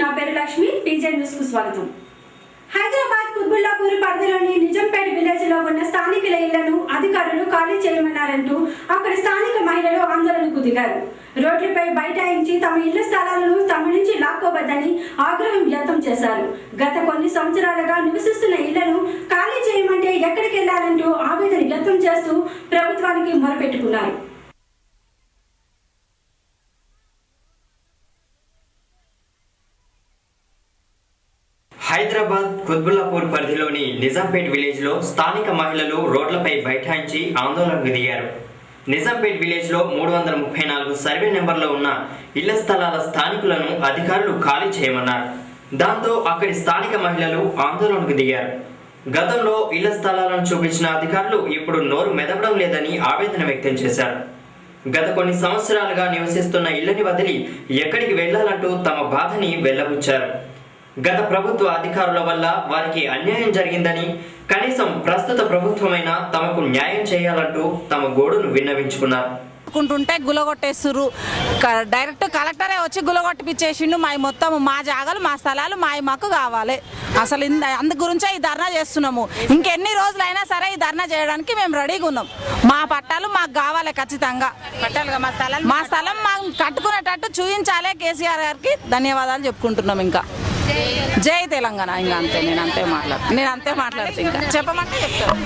నా పేరు Lakshmi. TJ news కు స్వాగతం. హైదరాబాద్ కుత్బుల్లాపూర్ పరిధిలోని నిజాంపేట్ విలేజ్ లో ఉన్న స్థానికుల ఇళ్లను అధికారులు ఖాళీ చేయమన్నారంటూ అక్కడ స్థానిక మహిళలు ఆందోళనకు దిగారు. రోడ్లపై బైఠాయించి తమ ఇళ్ల స్థలాలను తమ నుంచి లాక్కోవద్దని ఆగ్రహం వ్యక్తం చేశారు. గత కొన్ని సంవత్సరాలుగా నివసిస్తున్న ఇళ్లను ఖాళీ చేయమంటే ఎక్కడికి వెళ్లాలంటూ ఆవేదన వ్యక్తం చేస్తూ ప్రభుత్వానికి మొరపెట్టుకున్నారు. హైదరాబాద్ కుత్బుల్లాపూర్ పరిధిలోని నిజాంపేట్ విలేజ్ లో స్థానిక మహిళలు రోడ్లపై బైఠాయించి ఆందోళనకు దిగారు. నిజాంపేట్ విలేజ్ లో 334 సర్వే నెంబర్లో ఉన్న ఇళ్ల స్థలాల స్థానికులను అధికారులు ఖాళీ చేయమన్నారు. దాంతో అక్కడి స్థానిక మహిళలు ఆందోళనకు దిగారు. గతంలో ఇళ్ల స్థలాలను చూపించిన అధికారులు ఇప్పుడు నోరు మెదపడం లేదని ఆవేదన వ్యక్తం చేశారు. గత కొన్ని సంవత్సరాలుగా నివసిస్తున్న ఇళ్లని వదిలి ఎక్కడికి వెళ్లాలంటూ తమ బాధని వెళ్లబుచ్చారు. గత ప్రభుత్వ అధికారుల వల్ల వారికి అన్యాయం జరిగిందని, కనీసం ప్రస్తుత ప్రభుత్వమైనా తమకు న్యాయం చేయాలంటూ తమ గోడును విన్నవించుకున్నారు. కుంటుంటే గులగొట్టేస్తుర్రు. డైరెక్ట్ కలెక్టరే వచ్చి గులగొట్టిపిచ్చేసిండు. మొత్తం మా జాగాలు మా స్థలాలు మాకు కావాలి. అసలు అందు గురించే ఈ ధర్నా చేస్తున్నాము. ఇంకెన్ని రోజులైనా సరే ఈ ధర్నా చేయడానికి మేము రెడీగా ఉన్నాం. మా పట్టాలు మాకు కావాలి ఖచ్చితంగా. పట్టాలుగా మా స్థలం మాకు కట్టుకునేటట్టు చూపించాలి. కేసీఆర్ గారికి ధన్యవాదాలు చెప్పుకుంటున్నాం. ఇంకా జై తెలంగాణ. ఇంకా అంతే. నేను అంతే మాట్లాడుతా. ఇంకా చెప్పమంటే చెప్తాను.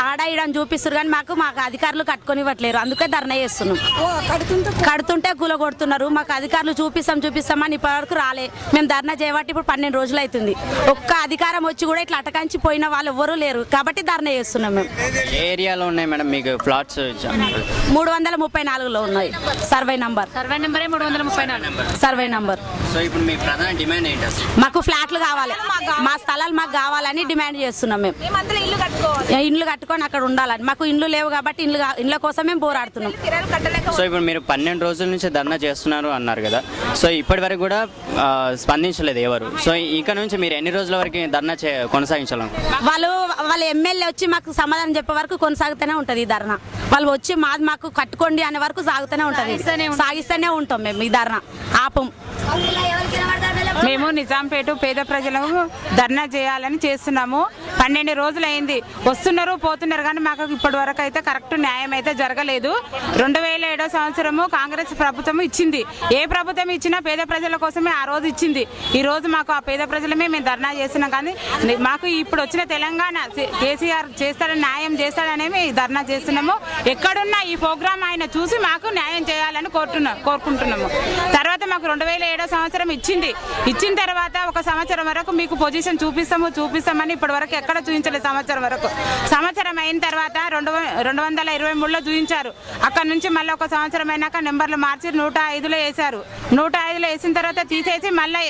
ఆడ ఈడని చూపిస్తారు కానీ మాకు అధికారులు కట్టుకొని ఇవ్వట్లేరు. అందుకే ధర్నా చేస్తున్నాం. కడుతుంటే కూల కొడుతున్నారు. మాకు అధికారులు చూపిస్తామని ఇప్పటివరకు రాలే. మేము ధర్నా చేయబట్టి ఇప్పుడు 12 రోజులు అవుతుంది. ఒక్క అధికారం వచ్చి కూడా ఇట్లా అటకాంచి పోయిన వాళ్ళు ఎవరూ లేరు కాబట్టి ధర్నా చేస్తున్నాం. మేము ఏ ఏరియాలో ఉన్నాయి మేడం మీకు ఫ్లాట్స్? 334లో ఉన్నాయి. Survey number 334 survey number. So ఇప్పుడు మీ ప్రధాన డిమాండ్ ఏంటి? మాకు ఫ్లాట్లు కావాలి. మా స్థలాలు మాకు కావాలని డిమాండ్ చేస్తున్నాం. మేము ఇండ్లు కట్టుకొని అక్కడ ఉండాలని. మాకు ఇండ్లు లేవు కాబట్టి ఇండ్ల కోసం మేము పోరాడుతున్నాం. సో ఇప్పుడు మీరు 12 రోజుల నుంచి ధర్నా చేస్తున్నారు అన్నారు కదా. సో ఇప్పటి వరకు కూడా స్పందించలేదు ఎవరు. సో ఇక నుంచి మీరు ఎన్ని రోజుల వరకు ధర్నా కొనసాగించాలనుకుంటున్నారు? వాళ్ళ ఎమ్మెల్యే వచ్చి మాకు సమాధానం చెప్పే వరకు కొనసాగుతూనే ఉంటుంది ఈ ధర్నా. వాళ్ళు వచ్చి మాకు కట్టుకోండి అనే వరకు సాగుతూనే ఉంటుంది. సాగిస్తూనే ఉంటాం మేము. ఈ ధర్నా ఆపం. మేము నిజాంపేట పేద ప్రజలకు ధర్నా చేయాలని చేస్తున్నాము. 12 రోజులు అయింది. వస్తున్నారు పోతున్నారు కానీ మాకు ఇప్పటి వరకు అయితే కరెక్ట్ న్యాయం అయితే జరగలేదు. 2007 సంవత్సరము కాంగ్రెస్ ప్రభుత్వం ఇచ్చింది. ఏ ప్రభుత్వం ఇచ్చినా పేద ప్రజల కోసమే ఆ రోజు ఇచ్చింది. ఈ రోజు మాకు ఆ పేద ప్రజలమే మేము ధర్నా చేస్తున్నాం. కానీ మాకు ఇప్పుడు వచ్చిన తెలంగాణ కేసీఆర్ చేస్తాడని న్యాయం చేస్తాడనే ధర్నా చేస్తున్నాము. ఎక్కడున్నా ఈ ప్రోగ్రాం ఆయన చూసి మాకు న్యాయం చేయాలని కోరుకుంటున్నాము. తర్వాత మాకు 2007 సంవత్సరం ఇచ్చిన తర్వాత 1 సంవత్సరం వరకు మీకు పొజిషన్ చూపిస్తామని ఇప్పటి వరకు ఎక్కడ చూపించలేదు. సంవత్సరం అయిన తర్వాత 223లో చూపించారు. అక్కడ నుంచి మళ్ళీ 1 సంవత్సరం అయినాక నెంబర్లు మార్చి 105లో వేశారు. 105లో వేసిన తర్వాత తీసేసి మళ్ళీ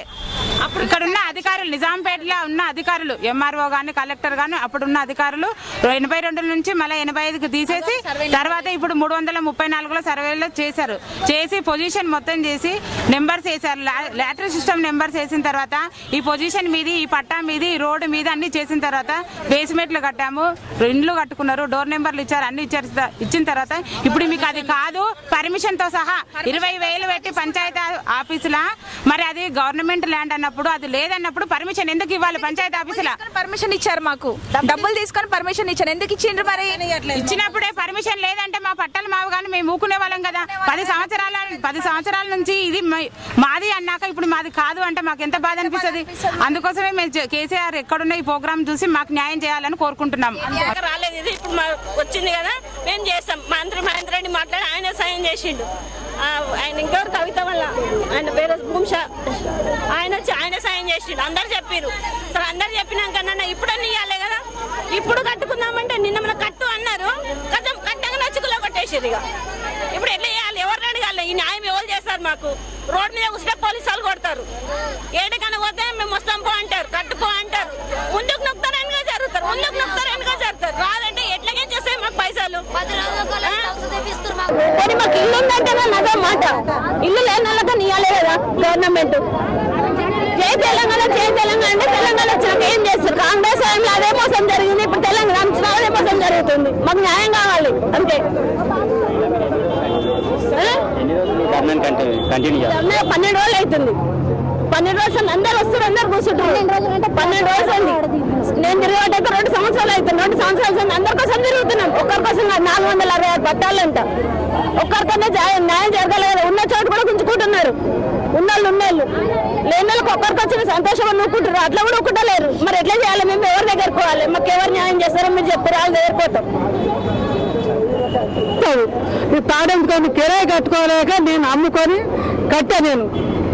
ఇక్కడ ఉన్న అధికారులు, నిజాంపేటలో ఉన్న అధికారులు, ఎంఆర్ఓ కానీ కలెక్టర్ కానీ అప్పుడున్న అధికారులు 82 నుంచి మళ్ళీ 85కి తీసేసి తర్వాత ఇప్పుడు 334లో సర్వేలో చేసి పొజిషన్ మొత్తం చేసి నెంబర్స్ వేశారు. లాటరీ సిస్టమ్ నెంబర్స్ వేసిన తర్వాత ఈ పొజిషన్ మీది, ఈ పట్టా మీది, ఈ రోడ్డు మీద అన్ని చేసిన తర్వాత బేస్మెంట్లు కట్టాము. ఇండ్లు కట్టుకున్నారు. డోర్ నెంబర్లు ఇచ్చారు. అన్ని ఇచ్చిన తర్వాత ఇప్పుడు మీకు అది కాదు పర్మిషన్ తో సహా 20,000 పెట్టి పంచాయతీ ఆఫీసులా, మరి అది గవర్నమెంట్ ల్యాండ్ అన్నప్పుడు అది లేదన్నప్పుడు పర్మిషన్ ఎందుకు ఇవ్వాలి? పంచాయతీ ఆఫీసులా పర్మిషన్ ఇచ్చారు. మాకు డబ్బులు తీసుకొని పర్మిషన్ ఇచ్చారు. ఎందుకు ఇచ్చిండ్రు? మరి ఇచ్చినప్పుడే పర్మిషన్ లేదంటే మా పట్టాలు మావు కానీ మేము ఊకునే వాళ్ళం కదా. 10 సంవత్సరాల నుంచి ఇది మాది అన్నాక ఇప్పుడు మాది కాదు అంటే మాకు ఎంత బాధ అనిపిస్తుంది. అందుకోసమే మేము కేసీఆర్ ఎక్కడున్న ఈ ప్రోగ్రామ్ చూసి మాకు న్యాయం చేయాలని కోరుకుంటున్నాం. రాలేదు ఇది ఇప్పుడు వచ్చింది కదా, మేము చేస్తాం. మంత్రి మహేందర్ రెడ్డి మాట్లాడి ఆయన సాయం చేసిండు. ఆయన ఇంకెవరు కవిత వల్ల ఆయన పేరు భూమిషా, ఆయన వచ్చి ఆయన సాయం చేసిండు. అందరు చెప్పారు. సరే అందరు చెప్పినాకన్నా ఇప్పుడన్నీ ఇవ్వాలి కదా. ఇప్పుడు కట్టుకుందామంటే నిన్న మన కట్టు అన్నారు కదా, కట్టగా నచ్చుకులో కొట్టేసేది. ఇప్పుడు ఎట్లా చేయాలి? ఎవరిని అడగాలి? ఈ న్యాయం ఎవరు చేస్తారు? మాకు రోడ్ మీద కూర్చుంటే పోలీసు వాళ్ళు కొడతారు. ఏడికన్నా పోతే మేము వస్తాం పో అంటారు, కట్టుకో అంటారు. ముందుకు నొక్కుతారు వెనక జరుగుతారు, ముందుకు నొక్కుతారు వెనక జరుగుతారు. రాదంటే ఎట్లాగే చేస్తాయి మాకు పైసలు. మాకు ఇల్లు ఉందంటే అదే మాట. ఇల్లు లేని వాళ్ళకి నీయాలే కదా గవర్నమెంట్. జై తెలంగాణ అంటే తెలంగాణ వచ్చినాక ఏం చేస్తారు? కాంగ్రెస్ టైంలో అదే మోసం జరిగింది. ఇప్పుడు తెలంగాణ అదే మోసం జరుగుతుంది. మాకు న్యాయం కావాలి అంతే. ఎన్ని రోజులు ఈ ధర్నాని కంటిన్యూ చేస్తారు? 12 రోజులు అవుతుంది. 12 రోజులు అందరు వస్తారు, అందరు కూర్చుంటారు. 12 రోజులు అయింది. నేను తిరిగేటైతే 2 సంవత్సరాలు అవుతుంది. 2 సంవత్సరాలు అందరి కోసం తిరుగుతున్నాం. ఒక్కరి కోసం 466 పట్టాలంట. ఒక్కరితోనే న్యాయం జరగలేదు. ఉన్న చోటు కూడా గుంజుకుంటున్నారు. ఉన్నోళ్ళు లేని వాళ్ళకి ఒక్కరికి వచ్చిన సంతోషం నూకుంటారు. అట్లా కూడా ఒక్కటలేరు. మరి ఎట్లా చేయాలి? మేము ఎవరి దగ్గరకు పోవాలి? మాకు ఎవరు న్యాయం చేస్తారో మీరు చెప్పారు. వాళ్ళ దగ్గర పోతాం. తాడెందుకొని కిరాయి కట్టుకోలేక నేను అమ్ముకొని కట్టా. నేను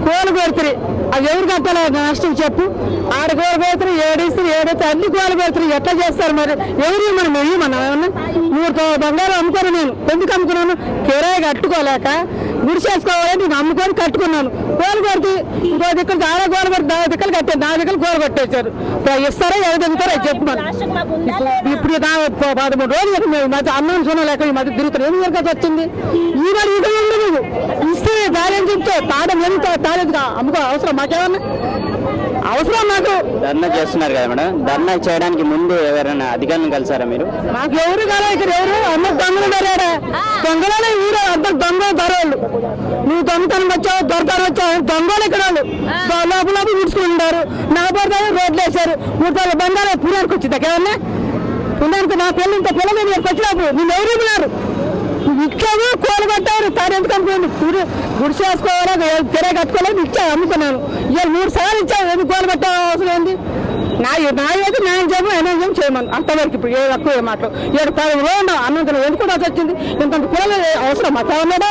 కోలు పెడుతుంది. అది ఎవరు కట్టాలి నష్టం చెప్పు? ఆడ కోలు పెడుతుంది, ఏడైతే అన్ని కోలు పెడుతుంది. ఎట్లా చేస్తారు మరి? ఎవరు మనం ఏమన్నా ఏమన్నా 3 బంగారం అమ్ముకొని నేను ఎందుకు అమ్ముకున్నాను? కిరాయి కట్టుకోలేక గుడిసేసుకోవాలి. నేను అమ్ముకొని కట్టుకున్నాను. కోలు కొడుతుంది. ఇంకో దిక్కులు ఆడ గోలు కొడుతుంది. 4 దిక్కులు కట్టారు. 4 దిక్కులు గోలు కొట్టేశారు. ఇస్తారా ఎవరు చెప్పు మరి. ఇప్పుడు 13 రోజులు మధ్య అన్నం చూడలేక ఈ మధ్య తిరుగుతారు. ఏం జరగదు వచ్చింది? ఈనాడు ఇది నువ్వు ఇస్తే దాని చెప్తావు. తాడం ఎంత తాడేదిగా అమ్ముకో అవసరం మాకేమన్నా అవసరం నాకు. ధర్నా చేస్తున్నారు కదా మేడం, ధర్నా చేయడానికి ముందు ఎవరైనా అధికారులను కలిసారా మీరు? మాకు ఎవరు కాలే. ఇక్కడ ఎవరు అందరు దొంగలు ధరాడా? దొంగలనే ఊరే అందరు దొంగ ధరవాళ్ళు. నువ్వు దొంగతనం వచ్చావు, దొరకని వచ్చావు. దొంగలు ఇక్కడ వాళ్ళు లోపల విడుచుకుంటారు. నా పడతారు, రోడ్లు వేశారు. 3 బంగారం పురానికి వచ్చింది కేవన్నా. పురానికి నా పిల్లలు ఇంత పిల్లలు నేను వచ్చినప్పుడు నేను ఎవరు ఉన్నారు? ఇచ్చాము, కోలు కట్టారు. తాను ఎందుకు అనుకోండి? గుడిసి వేసుకోవాలా, తెర కట్టుకోలేదు. ఇచ్చాను, అమ్ముకున్నాను. ఇవాళ 3 సార్లు ఇచ్చాను. ఎందుకు కోలు కట్టే అవసరం ఏంది? నాయైతే న్యాయం చేయము, అన్యాయం చేయమని అంతవరకు. ఇప్పుడు ఏ తక్కువ ఏ మాటలు 7-10 రోజులు అన్నంత ఎందుకు కూడా వచ్చింది? ఇంత పిల్లలు అవసరం మాకు ఉన్నాడా?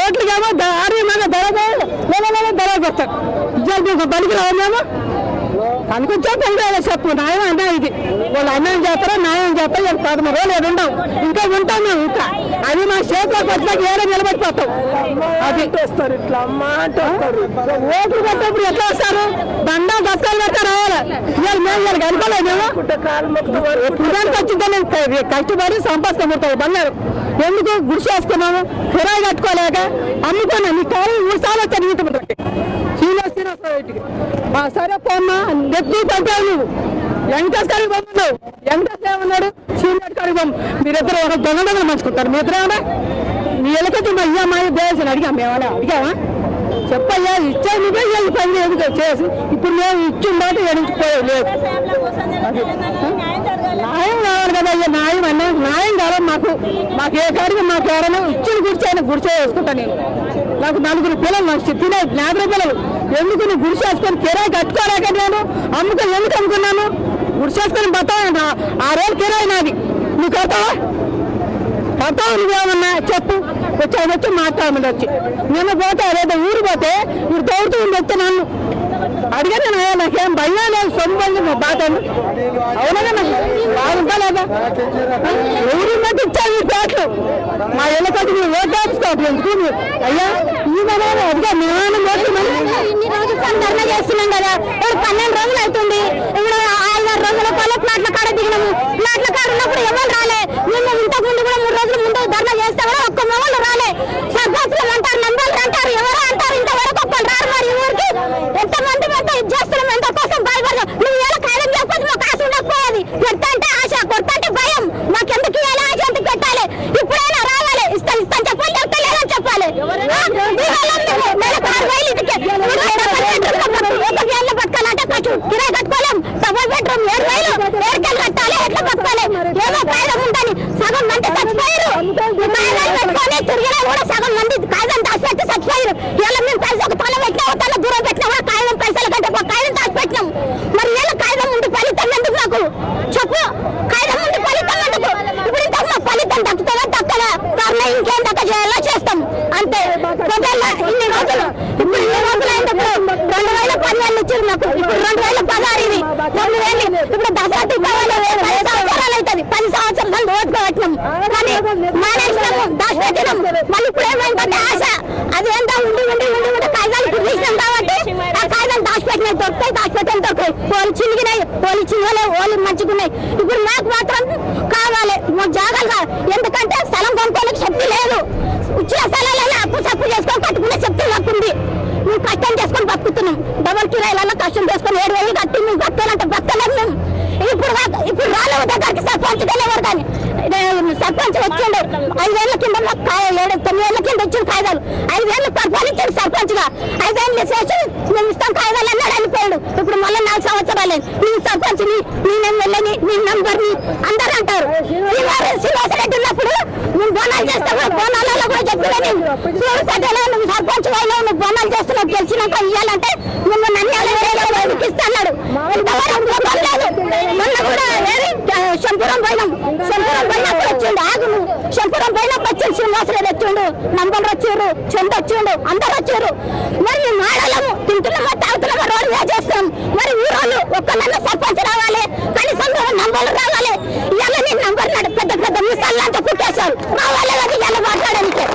ఓట్లుకేమో ధర వస్తారు. ఇవాళ బలికి రావాలేమో అనుకుంటా చెప్పు. న్యాయం అన్నా ఇది వాళ్ళు అన్యాయం చేస్తారో న్యాయం చేస్తారో 13 రోజులు ఉండవు. ఇంకా ఉంటాం మేము. ఇంకా అది మా చేతిలోకి వచ్చినాక ఏదో నిలబడిపోతాం. అది వస్తారు ఇట్లా మాట ఓట్లు పెట్టేప్పుడు ఎట్లా వస్తారు? దండా దశకాలు పెట్టా రావాలి. ఇవాళ మేము వాళ్ళకి అనుకోలేదు. మేము పురానికి వచ్చింటే మేము కష్టపడి సంపాదించుకుంటాం బంగారు. ఎందుకు గుడిసేసుకున్నాము? కిరాయి కట్టుకోలేక అమ్ముకున్నాం. నీ కాలం 3 సార్లు వచ్చాను ఇంటి ముందుకి. శ్రీనివాసరావుకి సరే పోమ్మా నెత్తి పంపావు. నువ్వు వెంకటేష్ గారికి పంపున్నావు. వెంకటేష్ ఏమన్నాడు? శ్రీనివాస్ గారికి పంపు. మీరిద్దరు ఒక దొంగ మంచుకుంటారు. మీ ఇద్దరేమన్నా మీ ఎలకొచ్చి మా అయ్యా మా దేశాన్ని అడిగాం. మేమన్నా అడిగామా? చెప్పయ్యా ఇచ్చా నువ్వే ఈ పని ఎందుకు చేసి ఇప్పుడు మేము ఇచ్చిందాటి ఎడించిపోయే లేదు. న్యాయం కావాలి కదా అయ్యా. న్యాయం అన్నా న్యాయం కావాలి మాకు ఏ కాడికి మాకు ఎవరైనా ఇచ్చిన గుడిసే వేసుకుంటా. నేను నాకు 4 పిల్లలు, నాకు తినే 50 పిల్లలు. ఎందుకు నువ్వు గుడిసేసుకొని కిరాయి కట్టుకోలేక నేను అమ్ముకొని ఎందుకు అమ్ముకున్నాను? గుడిసేసుకొని బతావు. 6 రోజులు కిరాయి నాది. నువ్వు కడతావా? నువ్వేమన్నా చెప్పు. వచ్చి మాట్లాడమని వచ్చి నిన్న పోతే అదేదో ఊరు పోతే మీరు తోడుతూ వచ్చి నన్ను అడిగాను. నాకేం భయం లేదు. సొంతంగా మా బాధ అవునా? నాకు బాగుంటా లేదా? ఊరి మధ్య ఇచ్చాను ఈ పేట్లు. మా ఇళ్ళకట్టు మీరు ఓటు వేసుకోవట్లేదు ఎందుకు? అయ్యా ఈ మన అదిగా మేము ఇన్ని రోజులు ధర్నా చేస్తున్నాం కదా. ఇప్పుడు 12 రోజులు అవుతుంది. ఇప్పుడు 5-6 రోజుల ప్లాట్ల కాడ దిగినాము. ప్లాట్ల కాడ ఉన్నప్పుడు ఎవరు రాలే. మేము ఇంతకు ముందు కూడా 3 రోజుల ముందు ధర్నా చేస్తే కూడా ఒక్క మొగలు రాలే. సర్పంచులు అంటారు, నంబర్లు అంటారు, ఎవరో అంటారు. ఇంతవరకు ఒక్కరు రారు. మరి ఊరికి ఎంతమంది పెద్ద ఇది చేస్తున్నాం. ఎంత కోసం భయపడదు. నువ్వు ఎలా కాలం చెప్పదు మాకు ఆశ ఉండకపోయేది. పెడతా అంటే ఆశ, కొడతా అంటే భయం. మాకెందుకు ఇవ్వాలి? ఆశ ఎందుకు పెట్టాలి? ఇప్పుడైనా రావాలి. ఇస్తాను చెప్పాలి, చెప్తా లేదని చెప్పాలి. బతకాలంటే ఖర్చు కిరాయి కట్టుకోలేం. డబుల్ బెడ్రూమ్ 7,000 ఏడుకెళ్ళి కట్టాలి. ఎట్లా బతకాలి? ఏమో కాయిదం ఉందని సగం మంది చచ్చిపోయారు. కాయిదాలు పెట్టుకొని తిరిగినా కూడా సగం మంది కాయిదం దాచిపెట్టి చచ్చిపోయారు. ఇలా మేము పైసలు తల పెట్టినా తల దూరం పెట్టినా కూడా కాయిదం పైసలు కంటే కాయిదం దాచిపెట్టినాం. మరి ఇలా కాయిదం ముందు ఫలితం ఎందుకు? నాకు చెప్పు. కాయిదం ముందు ఫలితం ఎందుకు? ఇప్పుడు ఇంతకు మా ఫలితం దక్కుతుందా దక్కదా? కారణం ఇంకేం దక్క చేయాలో చేస్తాం అంతే. ఇన్ని రోజులు ఇప్పుడు 2000 ఇచ్చారు మాకు. ఇప్పుడు 2016 ఇది 9,000. ఇప్పుడు దసరా దీపావళి 10 సంవత్సరాలు అవుతుంది. 10 సంవత్సరాలు ఓటు పెట్టినాం కానీ మానేసినాము, దాచిపెట్టినాం. మళ్ళీ ఇప్పుడు ఏమైందంటే ఆశ అదేంటో ఉండి కాగితాలు ఇప్పుడు తీసినాం కాబట్టి ఆ కాగితాలు దాచిపెట్టినాయి. దొరుకుతాయి, దాచిపెట్టాలి దొరుకుతాయి. పోలు చినిగినాయి, పోలు చిన్నలేవు, ఓళ్ళు మంచిగున్నాయి. ఇప్పుడు నాకు మాత్రం కావాలి జాగాలు. ఎందుకంటే స్థలం కొనుక్కోనికి శక్తి లేదు. ఇచ్చిన స్థలాలలో అప్పు సప్పు చేసుకొని కట్టుకునే శక్తి నాకుంది. నువ్వు కష్టం చేసుకొని బతుకుతున్నాం. డబల్ కిరాయిలలో కష్టం చేసుకొని 7,000 కట్టి నువ్వు బతకాలంటే బతకలేదు మేము. ఇప్పుడు రాలేవు దగ్గరికి సర్పంచ్ వెళ్ళేవారు కానీ సర్పంచ్ వచ్చిండు. ఇచ్చిన కాయిదాలు 5 ఏళ్ళు పరిపాలించాడు సర్పంచ్ గా 5 ఏళ్ళు చేసి మేము ఇస్తాం కాయిదాలు అన్నాడు వెళ్ళిపోయాడు. ఇప్పుడు మళ్ళీ 4 సంవత్సరాలు నీ సర్పంచ్ ని నేను వెళ్ళని నీ నంబర్ ని అందరూ అంటారు. శ్రీనివాసరెడ్డి ఉన్నప్పుడు మేము బోనాలు చేస్తాము, బోనాలలో కూడా చెప్పిన పట్టేలా నువ్వు సర్పంచ్ అయినా నువ్వు బోనాలు చేస్తున్నావు గెలిచినాక ఇవ్వాలంటే నువ్వు నన్ను ఇస్తాడు. మొన్న కూడా శంపురం పోయినప్పుడు వచ్చిండు ఆగు శంపురం పోయినప్పుడు వచ్చిండు శ్రీనివాసరెడ్డి వచ్చిండు, నంబర్ వచ్చారు, చంద వచ్చిండు, అందరు వచ్చారు. మరి మేము ఆడాలము తింటున్నామా తాగుతున్నామా రోడ్డు మీద చేస్తాం. మరి ఊరోళ్ళు ఒక్కళ్ళ సర్పంచ్ రావాలి, కనీసం నంబర్లు రావాలి. ఇవాళ నేను నంబర్ పెద్ద పెద్ద మిసాలంతా పుట్టేశారు మా వాళ్ళ ఇవాళ మాట్లాడడానికి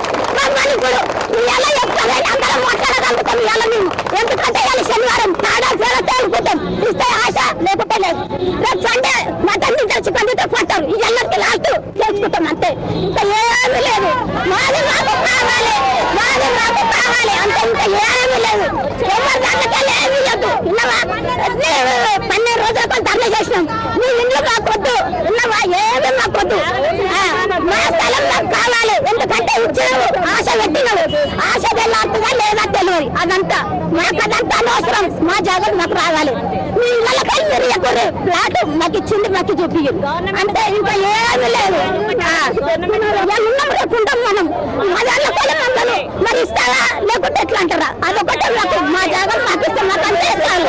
ఇప్పుడు ఇవాళ చెప్తాను అందరం మాట్లాడగలుగుతాం ఇవాళ మేము. ఎందుకంటే ఇవాళ శనివారం తాడా పేడ తేలిపోతాం, ఇస్తే ఆశ లేకపోతే లేదు. రేపు సండే మటన్ తెలిసి పండితే పట్టారు ఇవాళకి లాస్ట్ తెలుసుకుంటాం అంతే, ఇంకా ఏమీ లేదు. మాది మాకు కావాలి, మాది మాకు కావాలి అంతే, ఇంకా ఏమీ లేదు. ఎవరి దాంట్లో ఏమీ లేదు. విన్నావా 12 రోజులకు ధర్నా చేసినాం. నీ ఇంట్లో మాకొద్దు విన్నావా, ఏమి మాకొద్దు. మా స్థలం నాకు కావాలి, ఎందుకంటే ఇచ్చినావు ఆశ పెట్టినావు, ఆశ వెళ్ళాడుతుందా లేదా తెలియదు. అదంతా మాకు అదంతా అనవసరం, మా జాగ్రత్త మాకు రావాలి. మీ ఇళ్ళకి మీరు ఎప్పుడు ఫ్లాట్ మాకు ఇచ్చింది మాకు చూపించదు అంటే ఇంకా ఏమీ లేదు. ఉన్నాం రేపు ఉంటాం మనం మా దాంట్లో పొలం అందరూ మరి ఇస్తారా లేకుంటే ఎట్లా అంటారా, అదొకటే మాకు మా జాగ్రత్త మాకు ఇస్తాం మాకు అంతే ఇస్తాను.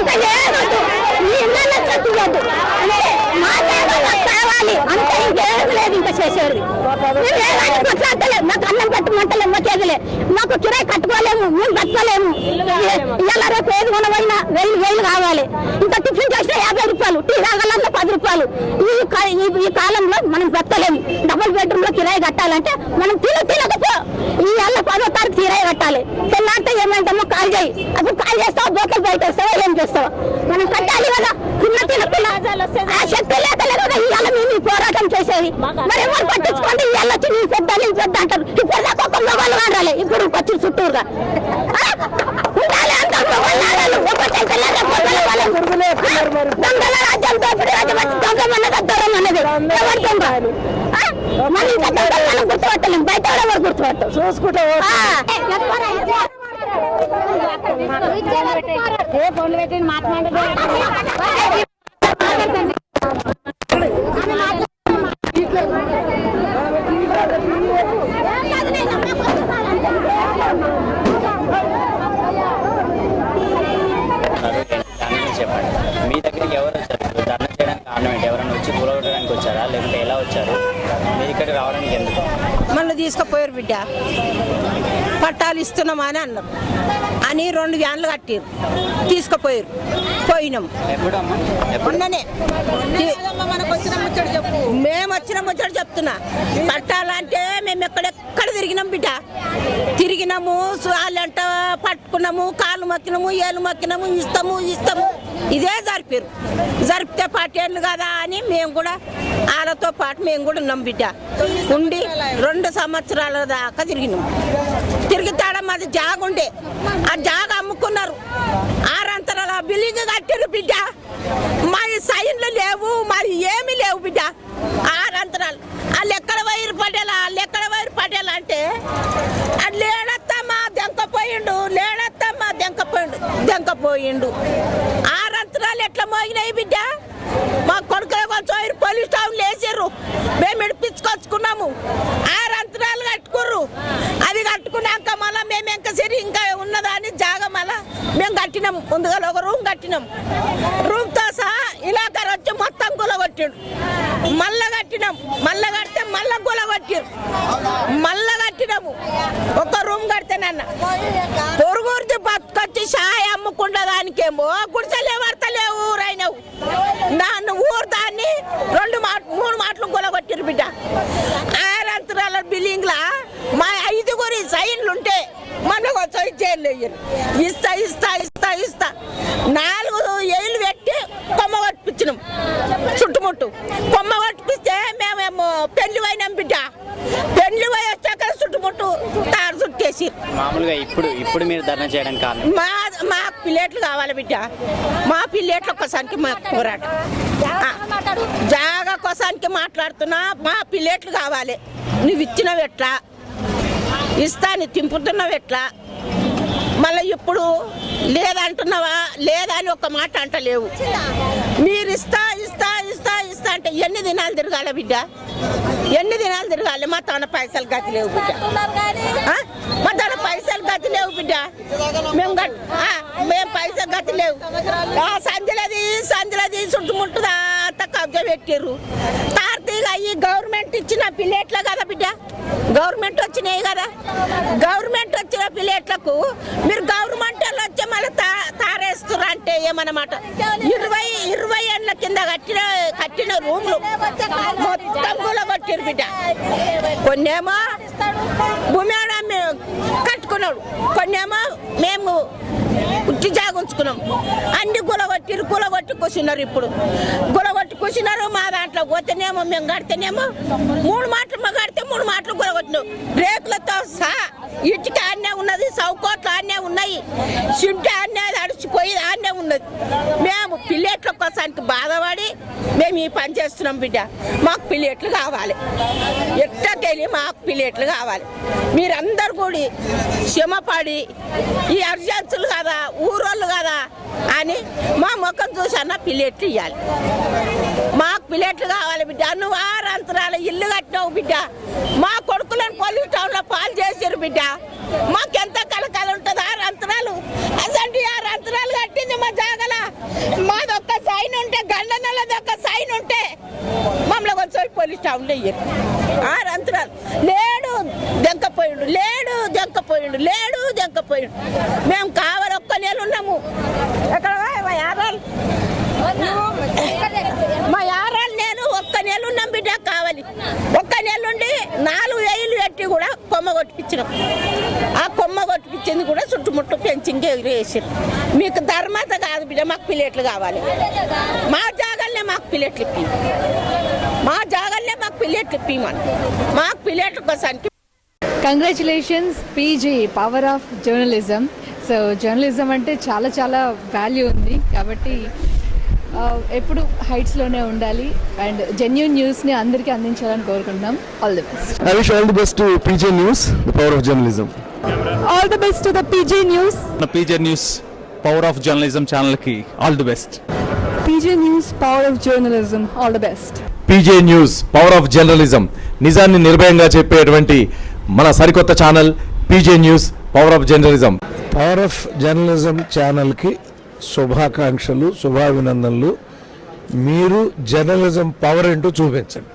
ఇంకా ఏమొద్దు మీ ఇళ్ళ చూపించద్దు అంటే మా జాగ్రత్త మాకు కావాలి అంతే, ఇంకేం లేదు ఇంకా చేసేది. మేము ఏమైనా మాట్లాడలేదు, మాకు అన్నం పెట్టమంటలేదు, మాకేదిలే, మాకు కిరాయి కట్టుకోలేము, మేము కట్టుకోలేము. ఇలా రేపు ఏది కొనవైనా 1000 కావాలి. ఇంకా టిఫిన్ చేస్తే 50 రూపాయలు, టీ తాగాలన్నా 10 రూపాయలు. ఈ కాలంలో మనం బతకలేము. డబుల్ బెడ్రూమ్ లో కిరాయి కట్టాలంటే మనం తినకపో ఇవాళ 10వ తారీఖు కిరాయి కట్టాలి. తెల్లారితే ఏమంటామో కాల్ చేయి, అప్పుడు కాల్ చేస్తావా బోకలు బయట వస్తావా ఏం చేస్తావా, మనం కట్టాలి కదా. తిన్న ఆ శక్తి లేక కదా ఇవాళ మేము ఈ పోరాటం చేసేది. మరి ఎవరు పట్టించుకోండి ఇవాళ వచ్చి నీ పెద్ద అంటారు. ఇప్పుడు దాకా ఒక మొగలు వాడాలి, ఇప్పుడు వచ్చి చుట్టూరుగా ఉండాలి అంటారు. దొంగల రాజ్యం దొంగమన్నది ఎవరు మళ్ళీ మనం గుర్తుపట్టలేము, బయట ఎవరు గుర్తుపట్టాం చూసుకుంటా చెప్పండి, మీ దగ్గరికి ఎవరు వచ్చారు ధర్నా చేయడానికి కారణం ఏంటి? ఎవరైనా వచ్చి కూలగొట్టడానికి వచ్చారా లేకుంటే ఎలా వచ్చారు? మీ ఇక్కడికి రావడానికి ఎందుకు? మళ్ళీ తీసుకుపోయారు బిడ్డ, పట్టాలు ఇస్తున్నామా అని అన్నారు అని 2 వ్యాన్లు కట్టారు తీసుకుపోయారు, పోయినాం. మొన్ననే మేము వచ్చిన ముచ్చట చెప్తున్నా, పట్టాలంటే మేము ఎక్కడెక్కడ తిరిగినాం బిడ్డ, తిరిగినాము. వాళ్ళంట పట్టుకున్నాము, కాళ్ళు మొక్కినాము, ఏళ్ళు మొక్కినాము, ఇస్తాము ఇదే జరిపారు. జరిపితే 10 ఏళ్ళు కదా అని మేము కూడా వాళ్ళతో పాటు మేము కూడా ఉన్నాం బిడ్డ. ఉండి 2 సంవత్సరాల దాకా తిరిగినాం. తిరిగితాడ మాది జాగ ఉండే, ఆ జాగ అమ్ముకున్నారు. 6 అంతరాల బిల్డింగ్ కట్టారు బిడ్డ. మరి సైన్లు లేవు, మరి ఏమీ లేవు బిడ్డ. 6 అంతరాలు వాళ్ళు ఎక్కడ వైరు పడేలా అంటే అది లేడత్తమ్మా దెంకపోయిండు. 6 అంతరాలు ఎట్లా మోగినాయి బిడ్డ. మా కొడుకులు కొంచెం పోలీస్ స్టాఫ్ లేచారు, మేము ఇడిపించుకొచ్చుకున్నాము. 6 అంతరాలు కట్టుకుర్రు. అది కట్టుకున్నాక మళ్ళీ మేము ఇంకా సరి ఇంకా ఉన్నదాన్ని జాగ మళ్ళా మేము కట్టినాం. ముందుగా ఒక రూమ్ కట్టినాం, రూమ్తో సహా ఇలాకారు వచ్చి మొత్తం గులగొట్టాడు. మళ్ళా కట్టినాం, మళ్ళా కడితే మళ్ళా గులగొట్టారు, మళ్ళా కట్టినాము. ఒక రూమ్ కడితేనన్న పొరుగురిది బతుకొచ్చి షాయి అమ్ముకుంటా దానికేమో గుడిసెలే పడతలేవు ఊరైనవు. దాన్ని ఊరు దాన్ని 2-3 మాటలు గులగొట్టారు బిడ్డ. 6 అంతరాల బిల్డింగ్ లా మా 5గురి సైన్లు ఉంటే మన వచ్చి జైలు వేయరు. ఇస్తా 4 ఏళ్ళు పెట్టి కొమ్మ కొట్టిపించినాం. చుట్టుముట్టు కొమ్మ కొట్టిపిస్తే మేమేమో పెళ్లి పోయినాం బిడ్డ. పెళ్లి పోయి వచ్చాక చుట్టుముట్టు తాడు చుట్టేసి మామూలుగా ఇప్పుడు మీరు ధర్నా చేయడానికి కారణం? మా పిల్లెట్లు కావాలి బిడ్డ, మా పిల్లెట్ల కోసానికి మా పోరాటం. జాగా కోసానికి మాట్లాడుతున్నా, మా పిల్లెట్లు కావాలి. నువ్వు ఇచ్చినవి ఎట్లా ఇస్తాను తింపుతున్నావు ఎట్లా మళ్ళీ ఇప్పుడు లేదంటున్నావా లేదా అని ఒక మాట అంటలేవు. మీరు ఇస్తా ఇస్తా ఇస్తా ఇస్తా అంటే ఎన్ని దినాలు తిరగాలి బిడ్డ, ఎన్ని దినాలు తిరగాలి? మా తన పైసలు గతి లేవు బిడ్డ, మా తన పైసలు గతి లేవు బిడ్డ. మేము పైసలు గతి లేవు. సంజలది చుట్టుముట్టుదా అంత కబ్జా పెట్టారు. తార్తీగా ఈ గవర్నమెంట్ ఇచ్చిన పిల్లెట్ల కదా బిడ్డ, గవర్నమెంట్ వచ్చినాయి కదా. గవర్నమెంట్ వచ్చిన పిల్లెట్లకు మీరు గవర్నమెంట్ వాళ్ళు వచ్చి మళ్ళీ తారేస్తున్నారు అంటే ఏమన్నమాట. 20 ఏళ్ళ కింద కట్టిన రూమ్లు మొత్తం కూలగొట్టారు బిడ్డ. కొన్నేమో భూమి కట్టుకున్నాడు, కొన్నేమో మేము ఉట్టి జాగుంచుకున్నాం. అన్ని కూలగొట్టి కూర్చున్నారు. ఇప్పుడు కూలగొట్టి కూర్చున్నారు. మా దాంట్లో పోతేనేమో మేము కడితేనేమో 3 మాటలు కడితే 3 మాటలు కూలగొట్టినాం. రేకులతో సహా ఇటుక ఆన్నే ఉన్నది, చౌకోట్లు ఆన్నే ఉన్నాయి, షింటి ఆన్నే అడిచిపోయి ఆన్నే ఉన్నది. మేము పిల్లెట్ల కోసానికి బాధపడి మేము ఈ పని చేస్తున్నాం బిడ్డ. మాకు పిల్లెట్లు కావాలి, ఎట్టకెళ్ళి మాకు పిల్లెట్లు కావాలి. మీరందరూ కూడి శ్రమపడి ఈ అర్జెన్సులు కదా, ఊరోళ్ళు కదా అని మా ముఖం చూసన్నా పిల్లెట్లు ఇవ్వాలి. మాకు పిల్లెట్లు కావాలి బిడ్డ. నువ్వు 6 అంతరాల ఇల్లు కట్టినావు బిడ్డ. మా కొడుకులను పోలీస్ టౌన్లో పాలు చేసారు బిడ్డ. మాకెంత కలకాలు ఉంటుంది 6 అంతరాలు. అసలు 6 అంతరాలు కట్టింది మా జాగల. మాదొక్క సైన్ ఉంటే, గండనలదొక్క సైన్ ఉంటే మమ్మల్ని కొంచెం పోలీస్ టౌన్లో ఇయ్యారు. 6 అంతరాలు లేడు దెంకపోయిండు, లేడు దెంకపోయిండు, లేడు దెంకపోయిండు. మేము కావాలి ఒక్క నెల ఉన్నాము. ఎక్కడ మా యారాలు నేను ఒక్క నెల ఉన్నాం బిడ్డ. కావాలి ఒక్క నెల ఉండి 4 వేలు పెట్టి కూడా కొమ్మ కొట్టిపించినాం. ఆ కొమ్మ కొట్టిపించింది కూడా చుట్టుముట్టు పెంచింగ్ ఎగిరేసారు. మీకు ధర్మత కాదు బిడ్డ, మాకు పిల్లెట్లు కావాలి. మా జాగాలనే మాకు పిల్లెట్లు ఇప్పి, మా జాగాలనే మాకు పిల్లెట్లు ఇప్పిమని, మాకు పిల్లెట్ల కోసానికి. Congratulations PG, power of journalism. So journalism అంటే చాలా చాలా వాల్యూ ఉంది కాబట్టి ఎప్పుడు హైట్స్లోనే ఉండాలి అండ్ జెన్యూన్ న్యూస్ని అందరికీ అందించాలని కోరుకుంటున్నాం. All the best. I wish all the best to PJ News, the power of journalism. All the best to the PG news. PJ News, power of journalism channel ki all the best. PG news, power of journalism. All the best. PJ News, power of journalism. నిజాన్ని నిర్భయంగా చెప్పేటువంటి మన సరికొత్త channel PJ News, power of journalism. Power of journalism ఛానల్కి శుభాకాంక్షలు, శుభాభినందనలు. మీరు journalism power ఏంటో చూపించండి.